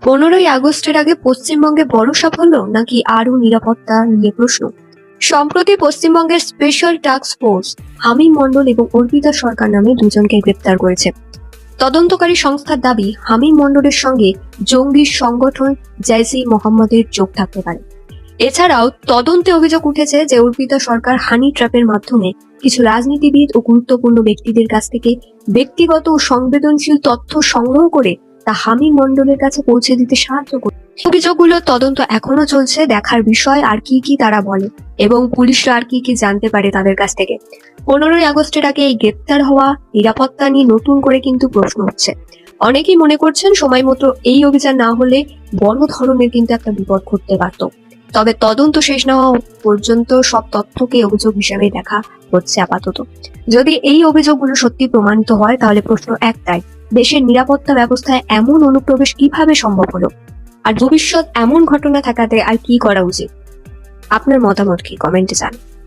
পনেরোই আগস্টের আগে পশ্চিমবঙ্গে বড় সাফল্য নাকি আরো নিরাপত্তা নিয়ে প্রশ্ন। সম্প্রতি পশ্চিমবঙ্গের স্পেশাল টাস্ক ফোর্স হামিম মণ্ডল এবং অর্পিতা সরকার নামে দুজনকে গ্রেপ্তার করেছে। তদন্তকারী সংস্থার দাবি, হামিম মণ্ডলের সঙ্গে জঙ্গি সংগঠন জৈশ-ই মোহাম্মদের যোগ থাকতে পারে। এছাড়াও তদন্তে অভিযোগ উঠেছে যে অর্পিতা সরকার হানি ট্র্যাপের মাধ্যমে কিছু রাজনীতিবিদ ও গুরুত্বপূর্ণ ব্যক্তিদের কাছ থেকে ব্যক্তিগত ও সংবেদনশীল তথ্য সংগ্রহ করে তা হামিম মণ্ডলের কাছে পৌঁছে দিতে সাহায্য করে। অভিযোগগুলোর তদন্ত এখনো চলছে, দেখার বিষয় আর কি তারা বলে এবং পুলিশরা আর কি জানতে পারে তাদের কাছ থেকে। 15ই আগস্টের আগে এই গ্রেপ্তার হওয়া নিরাপত্তা নিয়ে নতুন করে কিন্তু প্রশ্ন উঠছে। অনেকেই মনে করছেন সময় মতো এই অভিযান না হলে বড় ধরনের কিন্তু একটা বিপদ ঘটতে পারত। তবে তদন্ত শেষ না হওয়া পর্যন্ত সব তথ্যকে অভিযোগ হিসেবে দেখা হচ্ছে আপাতত। যদি এই অভিযোগগুলো সত্যি প্রমাণিত হয় তাহলে প্রশ্ন একটাই, দেশের নিরাপত্তা ব্যবস্থায় এমন অনুপ্রবেশ কিভাবে সম্ভব হলো, আর ভবিষ্যৎ এমন ঘটনা ঠেকাতে আর কি করা উচিত? আপনার মতামত কি কমেন্টে জানান।